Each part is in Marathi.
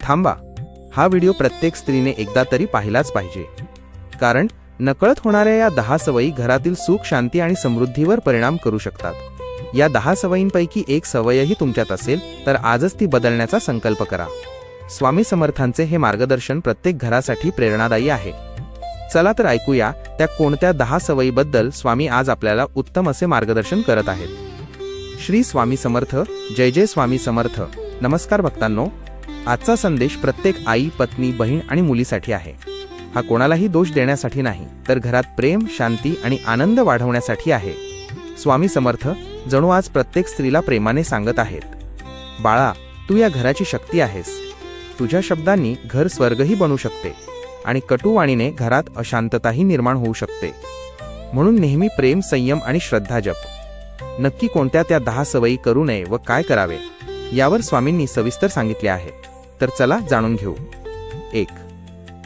थांबा, हा व्हिडिओ प्रत्येक स्त्रीने एकदा तरी पाहिलाच पाहिजे, कारण नकळत होणाऱ्या या 10 सवयी घरातील सुख, शांती आणि समृद्धीवर परिणाम करू शकतात। या 10 सवयींपैकी एक सवयही तुमच्यात असेल तर आजच ती बदलण्याचा संकल्प करा। स्वामी समर्थांचे हे मार्गदर्शन प्रत्येक घरासाठी प्रेरणादायी आहे। चला तर ऐकूया त्या कोणत्या 10 सवयीबद्दल स्वामी आज आपल्याला उत्तम असे मार्गदर्शन करत आहेत। श्री स्वामी समर्थ, जय जय स्वामी समर्थ। नमस्कार भक्तांनो, आजचा संदेश प्रत्येक आई, पत्नी, बहीण आणि मुलीसाठी आहे। हा कोणालाही दोष देण्यासाठी नाही, तर घरात प्रेम, शांती आणि आनंद वाढवण्यासाठी आहे। स्वामी समर्थ जणू आज प्रत्येक स्त्रीला प्रेमाने सांगत आहेत, बाळा, तू या घराची शक्ती आहेस। तुझ्या शब्दांनी घर स्वर्गही बनू शकते आणि कटुवाणीने घरात अशांतताही निर्माण होऊ शकते। म्हणून नेहमी प्रेम, संयम आणि श्रद्धा जप। नक्की कोणत्या त्या 10 सवयी करू नये व काय करावे यावर स्वामींनी सविस्तर सांगितले आहे, तर चला जाणून घेऊ। 1.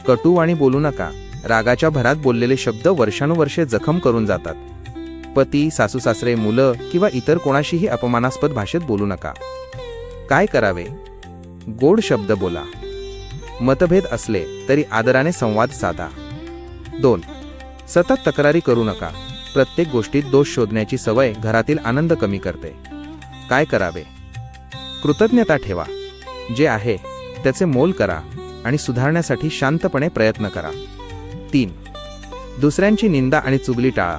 कटुवाणी बोलू नका। रागाच्या भरात बोललेले शब्द वर्षानुवर्षे जखम करून जातात। पती, सासू सासरे, मुलं किंवा इतर कोणाशीही अपमानास्पद भाषेत बोलू नका। काय करावे? गोड शब्द बोला। मतभेद असले तरी आदराने संवाद साधा। 2. सतत तक्रारी करू नका। प्रत्येक गोष्टीत दोष शोधण्याची सवय घरातील आनंद कमी करते। काय करावे? कृतज्ञता ठेवा। जे आहे त्याचे मोल करा आणि सुधारण्यासाठी शांतपणे प्रयत्न करा। 3. दुसऱ्यांची निंदा आणि चुगली टाळा।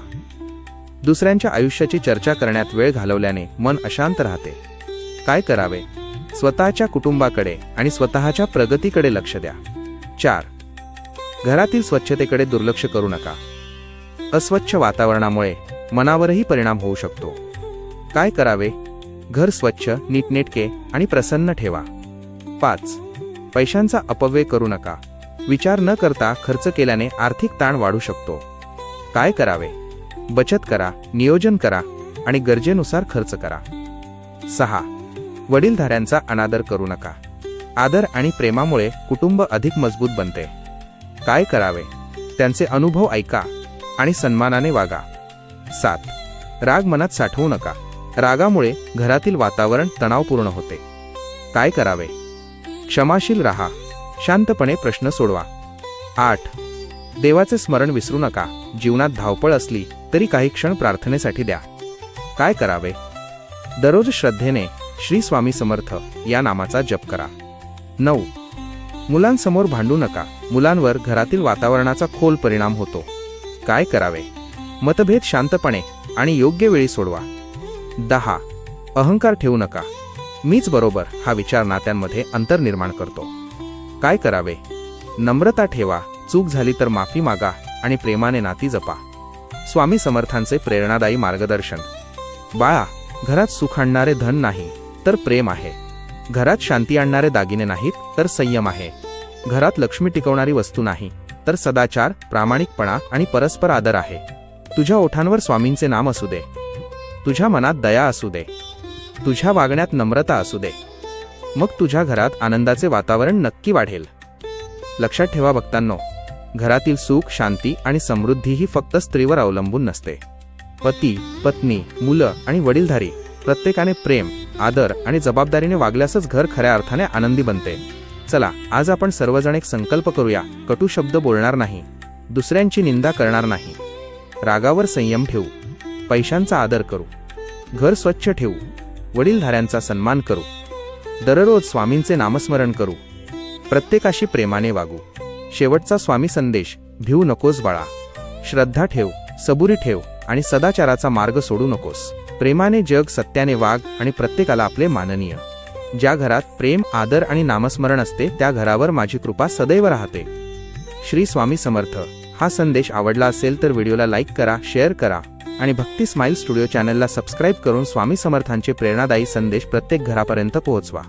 दुसऱ्यांच्या आयुष्याची चर्चा करण्यात वेळ घालवल्याने मन अशांत राहते। काय करावे? स्वतःच्या कुटुंबाकडे आणि स्वतःच्या प्रगतीकडे लक्ष द्या। 4. घरातील स्वच्छतेकडे दुर्लक्ष करू नका। अस्वच्छ वातावरणामुळे मनावरही परिणाम होऊ शकतो। काय करावे? घर स्वच्छ, नीटनेटके आणि प्रसन्न ठेवा। 5. पैशांचा अपव्यय करू नका। विचार न करता खर्च केल्याने आर्थिक ताण वाढू शकतो। काय करावे? बचत करा, नियोजन करा आणि गरजेनुसार खर्च करा। 6. वडीलधाऱ्यांचा अनादर करू नका। आदर आणि प्रेमामुळे कुटुंब अधिक मजबूत बनते। काय करावे? त्यांचे अनुभव ऐका आणि सन्मानाने वागा। 7. राग मनात साठवू नका। रागामुळे घरातील वातावरण तणावपूर्ण होते। काय करावे? क्षमाशील राहा, शांतपणे प्रश्न सोडवा। 8. देवाचे स्मरण विसरू नका। जीवनात धावपळ असली तरी काही क्षण प्रार्थनेसाठी द्या। काय करावे? दररोज श्रद्धेने श्री स्वामी समर्थ या नामाचा जप करा। 9. मुलांसमोर भांडू नका। मुलांवर घरातील वातावरणाचा खोल परिणाम होतो। काय करावे? मतभेद शांतपणे आणि योग्य वेळी सोडवा। 10. अहंकार ठेवू नका। मीच बरोबर हा विचार नात्यांमध्ये अंतर निर्माण करतो। काय करावे? नम्रता ठेवा, चूक झाली तर माफी मागा आणि प्रेमाने नाती जपा। स्वामी समर्थांचे प्रेरणादायी मार्गदर्शन। बाळा, घरात सुख आणणारे धन नाही तर प्रेम आहे। घरात शांती आणणारे दागिने नाहीत तर संयम आहे। घरात लक्ष्मी टिकवणारी वस्तू नाही तर सदाचार, प्रामाणिकपणा आणि परस्पर आदर आहे। तुझ्या ओठांवर स्वामींचे नाम असू दे। तुझ्या मनात दया असू दे। तुझ्या वागण्यात नम्रता असू दे। मग तुझ्या घरात आनंदाचे वातावरण नक्की वाढेल। लक्षात ठेवा भक्तांनो, घरातील सुख, शांती आणि समृद्धी ही फक्त स्त्रीवर अवलंबून नसते। पती, पत्नी, मुलं आणि वडीलधारी प्रत्येकाने प्रेम, आदर आणि जबाबदारीने वागल्यासच घर खऱ्या अर्थाने आनंदी बनते। चला, आज आपण सर्वजण एक संकल्प करूया, कटू शब्द बोलणार नाही, दुसऱ्यांची निंदा करणार नाही, रागावर संयम ठेवू, पैशांचा आदर करू, घर स्वच्छ ठेवू, वडीलधाऱ्यांचा सन्मान करू, दररोज स्वामींचे नामस्मरण करू, प्रत्येकाशी प्रेमाने वागू। शेवटचा स्वामी संदेश, भिवू नकोस बाळा, श्रद्धा ठेव, सबुरी ठेव आणि सदाचाराचा मार्ग सोडू नकोस। प्रेमाने जग, सत्याने वाग आणि प्रत्येकाला आपले माननीय। ज्या घरात प्रेम, आदर आणि नामस्मरण असते त्या घरावर माझी कृपा सदैव राहते। श्री स्वामी समर्थ। हा संदेश आवडला असेल तर व्हिडिओला लाईक करा, शेअर करा आणि भक्ती स्माइल स्टुडिओ चॅनलला सबस्क्राईब करून स्वामी समर्थांचे प्रेरणादायी संदेश प्रत्येक घरापर्यंत पोहोचवा।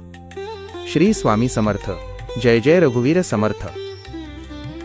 श्री स्वामी समर्थ। जय जय रघुवीर समर्थ।